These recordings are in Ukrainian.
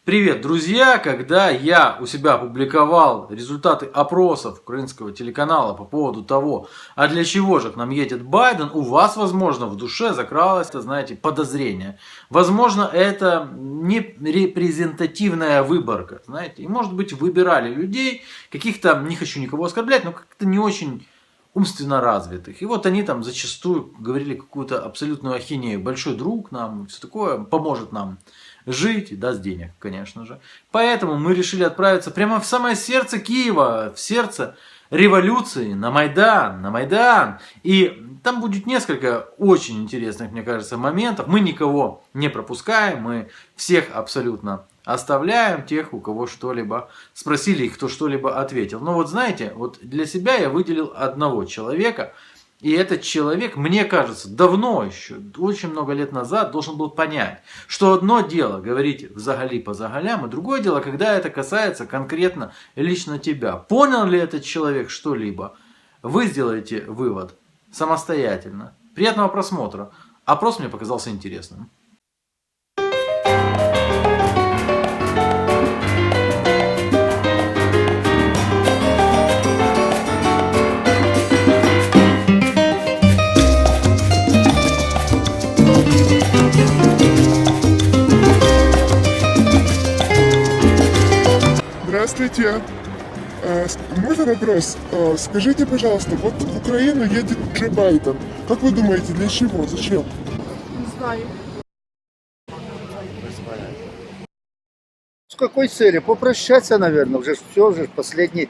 Привет, друзья! Когда я у себя опубликовал результаты опросов украинского телеканала по поводу того, а для чего же к нам едет Байден, у вас, возможно, в душе закралось, знаете, подозрение. Возможно, это не репрезентативная выборка, знаете. И, может быть, выбирали людей, каких-то, не хочу никого оскорблять, но как-то не очень умственно развитых. И вот они там зачастую говорили какую-то абсолютную ахинею. Большой друг нам, все такое, поможет нам жить и даст денег, конечно же. Поэтому мы решили отправиться прямо в самое сердце Киева, в сердце революции, на Майдан, на Майдан. И там будет несколько очень интересных, мне кажется, моментов. Мы никого не пропускаем, мы всех абсолютно оставляем, тех, у кого что-либо спросили и кто что-либо ответил. Но вот знаете, вот для себя я выделил одного человека. И этот человек, мне кажется, давно еще, очень много лет назад, должен был понять, что одно дело говорить взагали по загалям, и другое дело, когда это касается конкретно лично тебя. Понял ли этот человек что-либо? Вы сделаете вывод самостоятельно. Приятного просмотра. Опрос мне показался интересным. Здравствуйте. Можно вопрос? Скажите, пожалуйста, вот в Украину едет Джо Байден. Как вы думаете, для чего? Зачем? Не знаю. С какой целью? Попрощаться, наверное, уже все, уже последний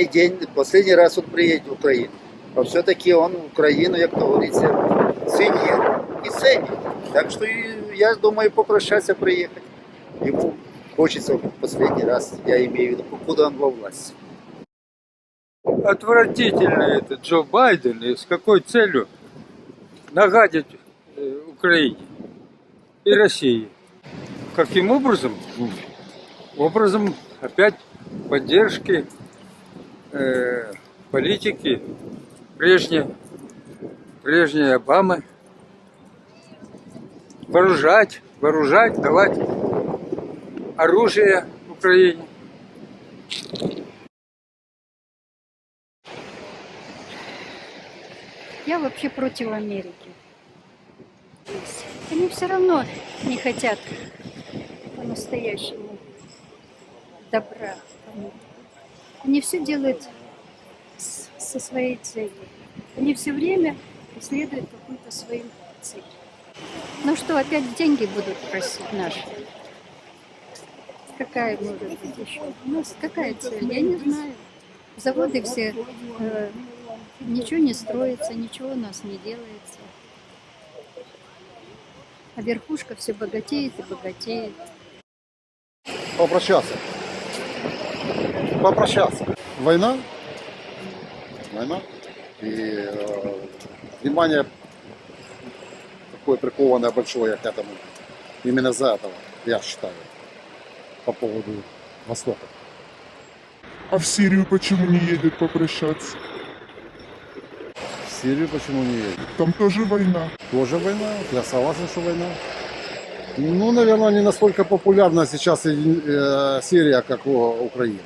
день, последний раз он приедет в Украину. А все-таки он Украину, как говорится, ценил и ценит. Так что я думаю, попрощаться приехать. Ему хочется в последний раз, я имею в виду, покуда он во власти. Отвратительный этот Джо Байден, и с какой целью нагадить Украине и России. Каким образом? Образом опять поддержки политики прежней Обамы. Вооружать, давать оружие Украине. Я вообще против Америки. Они все равно не хотят по-настоящему добра. Они все делают со своей целью. Они все время преследуют какую-то свою цель. Ну что, опять деньги будут просить наши? Какая может быть еще? У нас какая цель? Я не знаю. Заводы все, ничего не строится, ничего у нас не делается. А верхушка все богатеет и богатеет. Попрощаться. Война. И внимание такое прикованное большое к этому. Именно за этого, я считаю, по поводу Востока. А в Сирию почему не едет попрощаться? В Сирию почему не едет? Там тоже война. Тоже война. Я согласен, что война. Ну, наверное, не настолько популярна сейчас Сирия, как Украина.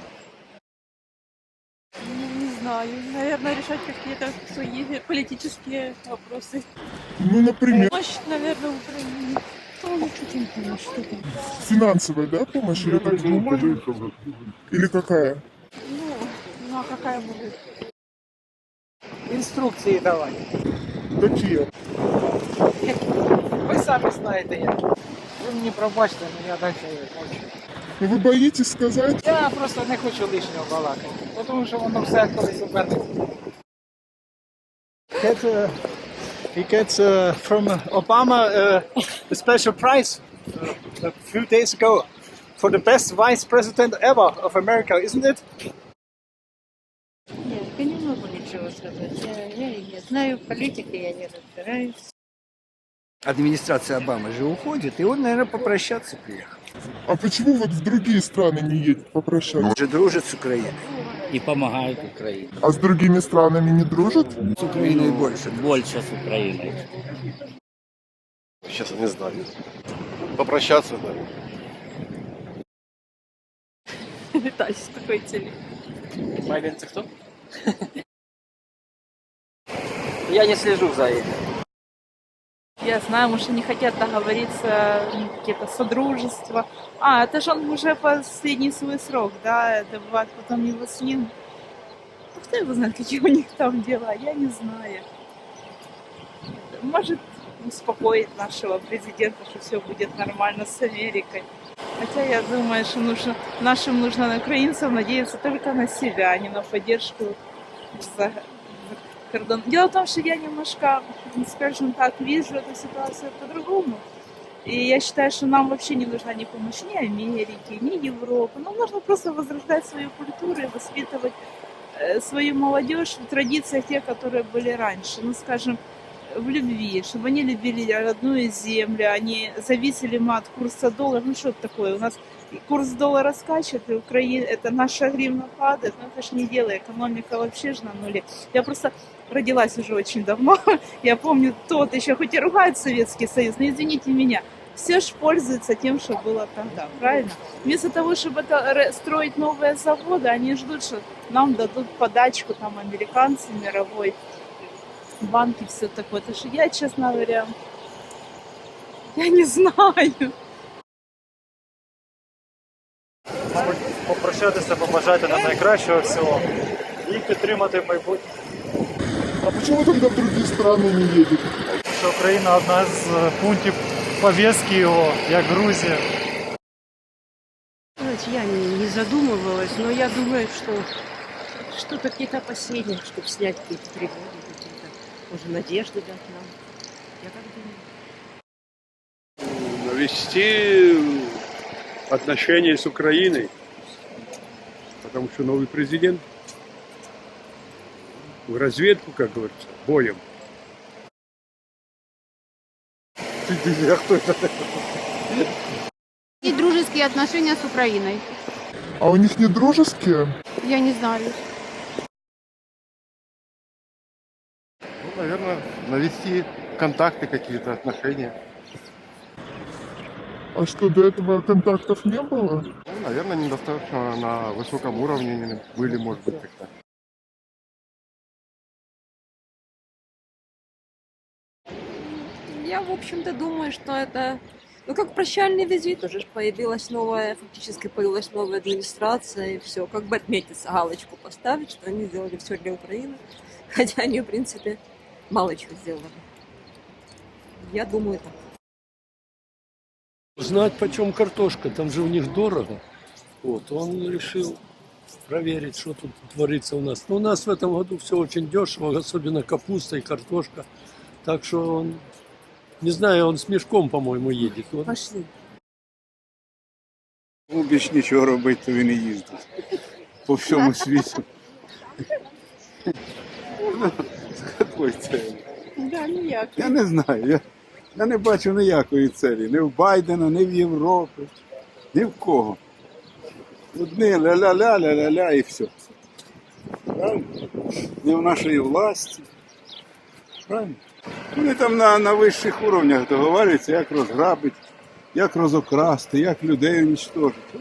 Не знаю. Наверное, решать какие-то свои политические вопросы. Ну, например, Помощь, наверное, Украине. финансовая, да, помощь? Или, или какая? Ну а какая будет? Інструкції давати. Какие? Ви самі знаєте як. Ви мені пробачте, але я далі хочу. Ну, вы боитесь сказать? Я просто не хочу лишнього балакати, тому що воно все колись обернеться. He gets from Obama a special prize a few days ago for the best vice president ever of America, isn't it? Нет, я не могу ничего сказать. Я не знаю политики, я не разбираюсь. Администрация Обамы же уходит, и он, наверное, попрощаться приехал. А почему вот в другие страны не едет попрощаться? Он же дружит с Украиной. И помогают Украине. А с другими странами не дружат? С Украиной больше. Больше с Украиной. Сейчас не знаю. Попрощаться, да. летать с такой целью. Байден це хто? Я не слежу за этим. Я знаю, может, они хотят договориться, какие-то содружества. А, это же он уже последний свой срок, да, это бывает потом его снимут. Ну, кто его знает, какие у них там дела, я не знаю. Может, успокоить нашего президента, что все будет нормально с Америкой. Хотя я думаю, что нашим нужно на украинцев надеяться только на себя, а не на поддержку за кордон. Дело в том, что я немножко, скажем так, вижу эту ситуацию по-другому. И я считаю, что нам вообще не нужна ни помощь ни Америки, ни Европы. Нам нужно просто возрождать свою культуру и воспитывать свою молодежь в традициях тех, которые были раньше. Ну, скажем, в любви, чтобы они любили родную землю, они зависели мы от курса доллара. Ну, что это такое? У нас курс доллара скачет, и Украина, это наша гривна падает. Но это ж не дело, экономика вообще же на нуле. Я просто родилась уже очень давно. Я помню, тот еще хоть и ругает Советский Союз, но извините меня, все ж пользуются тем, что было тогда, правильно? Вместо того, чтобы это строить новые заводы, они ждут, что нам дадут подачку, там, американцы, мировой, банки, все такое. Это что я, честно говоря, я не знаю. Попрощатися, побажати нам найкращого всього і підтримати майбутнє. А почему тогда в другие страны не едете? Що Україна одна з пунктів пов'язки його, як Грузія. Знаете, я не задумывалась, но я думаю, что какие-то опасения, чтобы снять какие-то тревоги, какие-то, может, надежды дать нам. Я так думаю. Навести отношения с Украиной, потому что новый президент в разведку, как говорится, боем. И дружеские отношения с Украиной. А у них не дружеские? Я не знаю. Ну, наверное, навести контакты какие-то, отношения. А что, до этого контактов не было? Ну, наверное, недостаточно на высоком уровне были, может быть, как-то. Я, в общем-то, думаю, что это, ну, как прощальный визит, уже появилась новая, фактически появилась новая администрация, и все, как бы отметиться, галочку поставить, что они сделали все для Украины, хотя они, в принципе, мало чего сделали. Я думаю, так. Узнать, почем картошка, там же у них дорого. Вот, он решил проверить, что тут творится у нас. Но у нас в этом году все очень дешево, особенно капуста и картошка. Так что он, не знаю, он с мешком, по-моему, едет. Вот. Пошли. Ну, більш нічого робити, то він і їздить по всьому світу. З якою целью? Да, ніяк. Я не знаю, я не бачу ніякої цілі. Ні в Байдена, ні в Європі, ні в кого. Одні ля-ля-ля-ля-ля-ля і все. Правильно? Не в нашій власті. Правильно? Вони там на вищих уровнях договорюються, як розграбити, як розокрасти, як людей уничтожити.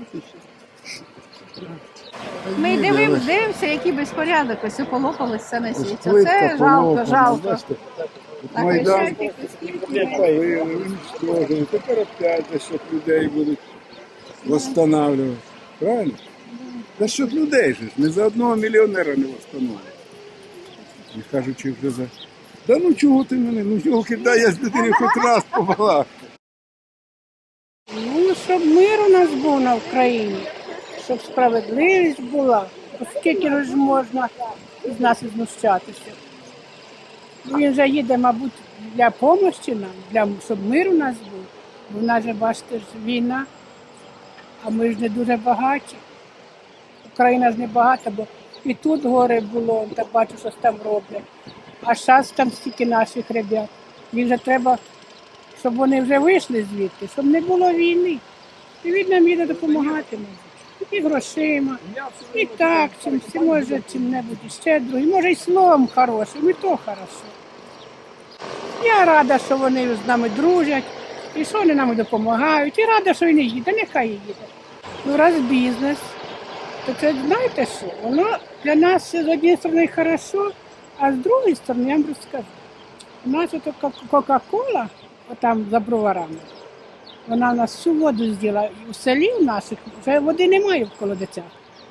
Ми дивимося, який безпорядок, ось полопалось все на світі. Плитка Це жалко, полопана, жалко. бачите? Майдан підпалили, уничтожили. Тепер опять за счет людей будуть восстанавливати. Правильно? За счет людей же, не за одного мільйонера не восстановлюють. Не кажучи вже за... Да ну чого ти мене, ну йолки, дай я з людиною хоч раз побалакаю. Ну, щоб мир у нас був на Україні, щоб справедливість була. Скільки ж можна з нас знущатися? Він же їде, мабуть, для допомоги нам, щоб мир у нас був. Бо в нас же, бачите, ж війна, а ми ж не дуже багаті. Україна ж не багата, бо і тут горе було, так бачу, що там роблять. А зараз там стільки наших ребят. Їм же треба, щоб вони вже вийшли звідти, щоб не було війни. І він нам їде допомагати, мабуть. І грошима, і так, може чим-небудь ще другим, може й словом хорошим, і то хорошо. Я рада, що вони з нами дружать, і що вони нам допомагають, і рада, що він їде, нехай їде. Ну, раз бізнес, то це знаєте що? Воно для нас з однієї сторони хорошо, а з другої сторони, я вам розкажу. У нас ото Кока-Кола, отам за броварами, вона у нас всю воду з'їла. У селі у наших вже води немає в колодцях,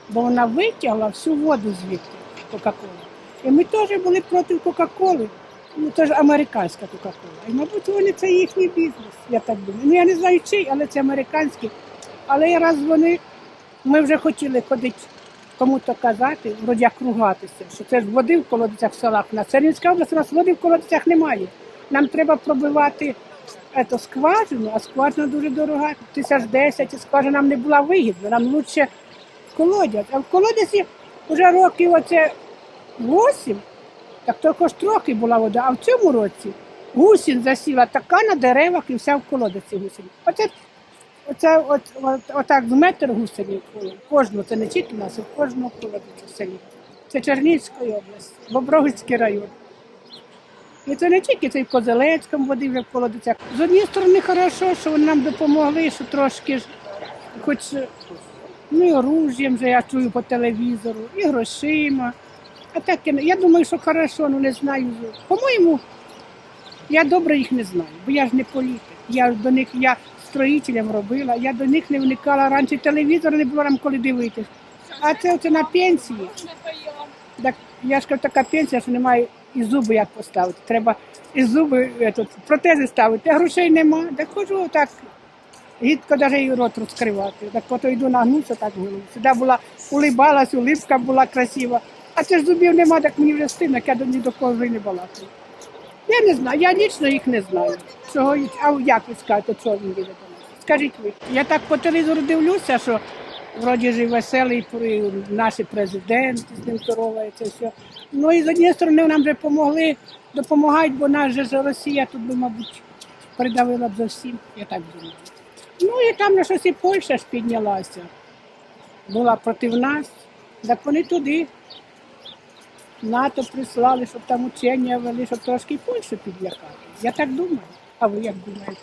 бо вона витягла всю воду звідти, Кока-Кола. І ми теж були проти Кока-Коли, ну це ж американська Кока-Кола. І, мабуть, вони це їхній бізнес, я так думаю. Ну я не знаю чий, але це американський. Але раз ми вже хотіли ходити, кому-то казати, вроді як ругатися, що це ж води в колодцях в селах. На Чернівській області у нас води в колодцях немає. Нам треба пробивати скважину, а скважина дуже дорога, 1010, і скважина нам не була вигідна, нам краще колодязь. А в колодязі вже років 8, так тільки ж трохи була вода, а в цьому році гусінь засіла така на деревах і вся в колодязі гусінь. Отак з метр гусені кожного, це не тільки в нас, а в кожному колодязі в селі. Це Чернігівської області, Бобровицький район. І це не тільки, це і в Козелецькому води вже в колодцях. З однієї сторони, хорошо, що вони нам допомогли, що трошки ж, хоч, ну і оружієм, вже я чую по телевізору, і грошима. А так, я думаю, що хорошо, ну не знаю. По-моєму, я добре їх не знаю, бо я ж не політик. Я строїтелем робила, я до них не вникала. Раніше телевізор не було нам коли дивитися. А це на пенсії. Так, я ж кажу, така пенсія, що немає і зуби як поставити. Треба і зуби, протези ставити, а грошей нема. Так ходжу так, гідко навіть і рот розкривати. Так потім йду нагнувся, так голову. Сюди була, улибалась, улипка була красива. А це ж зубів нема, так мені вже стидно, як я ні до кого вже не балакаю. Я не знаю, я лічно їх не знаю. Чого, а як ви скажете, чого він їде до нас? Скажіть ви. Я так по телевізору дивлюся, що вроді ж і веселий наш президент, з ним здоровається, все. Ну і з однієї сторони нам вже допомагають, бо нас же Росія тут би, мабуть, придавила б зовсім, я так думаю. Ну і там на щось і Польща ж піднялася, була проти нас, так вони туди. НАТО прислали, щоб там учення вели, щоб трошки Польщу підлякати. Я так думаю. А ви як думаєте?